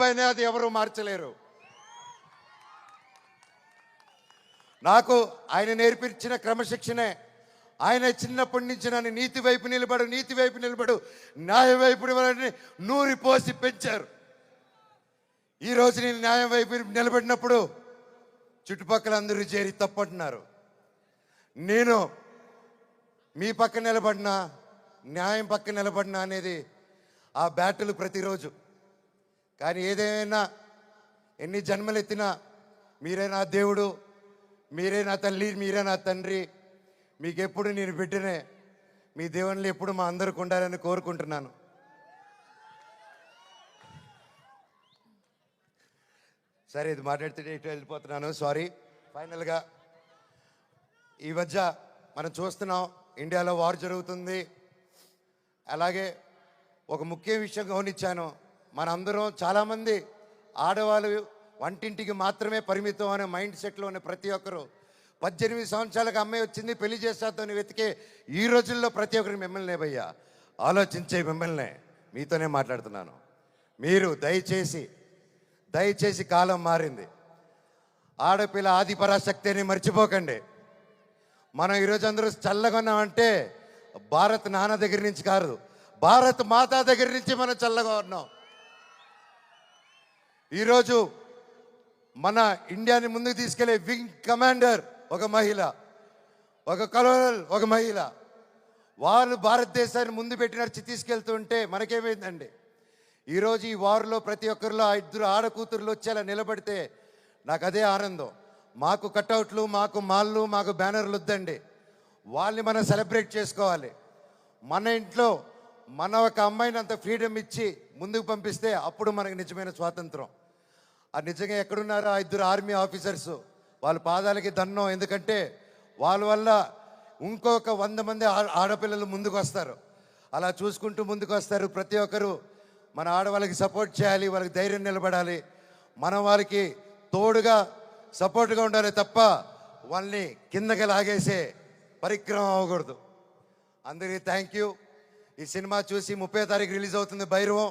అబ్బాయినే, అది ఎవరు మార్చలేరు. నాకు ఆయన నేర్పించిన క్రమశిక్షణే. ఆయన చిన్నప్పటి నుంచి నన్ను నీతి వైపు నిలబడు, న్యాయం వైపు నూరి పోసి పెంచారు. ఈరోజు నేను న్యాయం వైపు నిలబడినప్పుడు చుట్టుపక్కల అందరూ చేరి తప్పంటున్నారు. నేను మీ పక్క నిలబడినా, న్యాయం పక్క నిలబడినా అనేది ఆ బ్యాటిల్ ప్రతిరోజు. కానీ ఏదేమైనా, ఎన్ని జన్మలెత్తినా మీరే నా దేవుడు, మీరే నా తల్లి, మీరే నా తండ్రి. మీకు ఎప్పుడు నేను బిడ్డనే. మీ దేవుళ్ళు ఎప్పుడు మా అందరికి ఉండాలని కోరుకుంటున్నాను. సరే, ఇది మాట్లాడితే ఇటు వెళ్ళిపోతున్నాను, సారీ. ఫైనల్గా ఈ మధ్య మనం చూస్తున్నాం, ఇండియాలో వార్ జరుగుతుంది. అలాగే ఒక ముఖ్య విషయం గమనించాను, మనందరం చాలామంది ఆడవాళ్ళు వంటింటికి మాత్రమే పరిమితం అనే మైండ్ సెట్లో ఉన్న ప్రతి ఒక్కరు 18 సంవత్సరాలకు అమ్మాయి వచ్చింది పెళ్లి చేస్తాతోని వెతికే ఈ రోజుల్లో ప్రతి ఒక్కరికి మిమ్మల్ని భయ్యా ఆలోచించే మిమ్మల్ని మీతోనే మాట్లాడుతున్నాను. మీరు దయచేసి కాలం మారింది. ఆడపిల్ల ఆది పరాశక్తి అని మర్చిపోకండి. మనం ఈరోజు అందరూ చల్లగా ఉన్నామంటే భారత్ నాన్న దగ్గర నుంచి కాదు, భారత్ మాతా దగ్గర నుంచి మనం చల్లగా ఉన్నాం. ఈరోజు మన ఇండియాని ముందుకు తీసుకెళ్లే వింగ్ కమాండర్ ఒక మహిళ, ఒక కలోనల్ ఒక మహిళ. వాళ్ళు భారతదేశాన్ని ముందు పెట్టి నడిచి తీసుకెళ్తుంటే మనకేమైందండి? ఈరోజు ఈ వార్లో ప్రతి ఒక్కరిలో 2 ఆడకూతుర్లు వచ్చేలా నిలబడితే నాకు అదే ఆనందం. మాకు కటౌట్లు, మాకు మాళ్ళు, మాకు బ్యానర్లు వద్దండి. వాళ్ళని మనం సెలబ్రేట్ చేసుకోవాలి. మన ఇంట్లో మన ఒక అమ్మాయిని అంత ఫ్రీడమ్ ఇచ్చి ముందుకు పంపిస్తే అప్పుడు మనకు నిజమైన స్వాతంత్రం. అది నిజంగా ఎక్కడున్నారో ఆ 2 ఆర్మీ ఆఫీసర్స్, వాళ్ళ పాదాలకి దండం. ఎందుకంటే వాళ్ళ వల్ల ఇంకొక 100 మంది ఆడపిల్లలు ముందుకు వస్తారు. అలా చూసుకుంటూ ముందుకు వస్తారు. ప్రతి ఒక్కరు మన ఆడవాళ్ళకి సపోర్ట్ చేయాలి, వాళ్ళకి ధైర్యం నిలబడాలి. మనం వాళ్ళకి తోడుగా సపోర్ట్గా ఉండాలి తప్ప వాళ్ళని కిందకి లాగేసే పరిక్రమం అవ్వకూడదు. అందరికీ థ్యాంక్ యూ. ఈ సినిమా చూసి 30వ తారీఖు రిలీజ్ అవుతుంది భైరవం.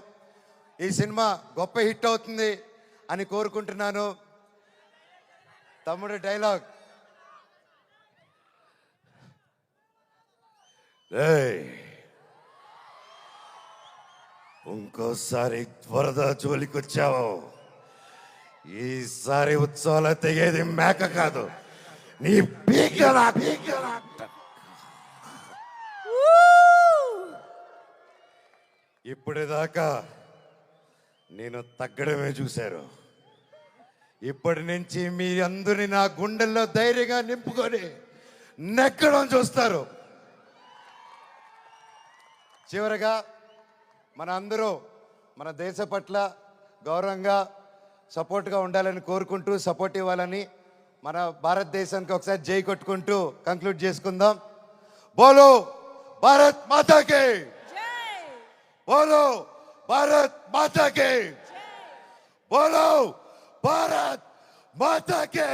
ఈ సినిమా గొప్ప హిట్ అవుతుంది అని కోరుకుంటున్నాను. తమ్ముడు డైలాగ్, ఇంకోసారి వరద జోలికొచ్చావు, ఈసారి ఉత్సవాలు తెగేది మేక కాదు, నీ పీకలా. ఇప్పటిదాకా నేను తగ్గడమే చూశారు. ఇప్పటి నుంచి మీ అందరిని నా గుండెల్లో ధైర్యంగా నింపుకొని నెక్కడం చూస్తారు. చివరగా మన అందరూ మన దేశ పట్ల గౌరవంగా సపోర్ట్గా ఉండాలని కోరుకుంటూ, సపోర్ట్ ఇవ్వాలని, మన భారతదేశానికి ఒకసారి జై కొట్టుకుంటూ కంక్లూడ్ చేసుకుందాం. బోలో భారత్ మాతాకి, బోలో భారత్ మాతాకి, బోలో భారత్ మాతాకి,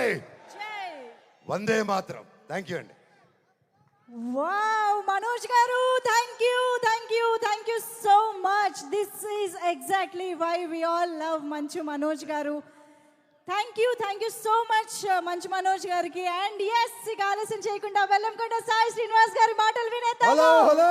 వందే మాతరం. థ్యాంక్ యూ అండి. Wow, Manoj garu, thank you so much. This is exactly why we all love Manchu Manoj garu. Thank you so much, Manchu Manoj gariki. And yes, ఇక ఆలస్యం చేయకుండా వెల్లంకొండ సాయి శ్రీనివాస్ గారి మాటలు వినేద్దాం. హలో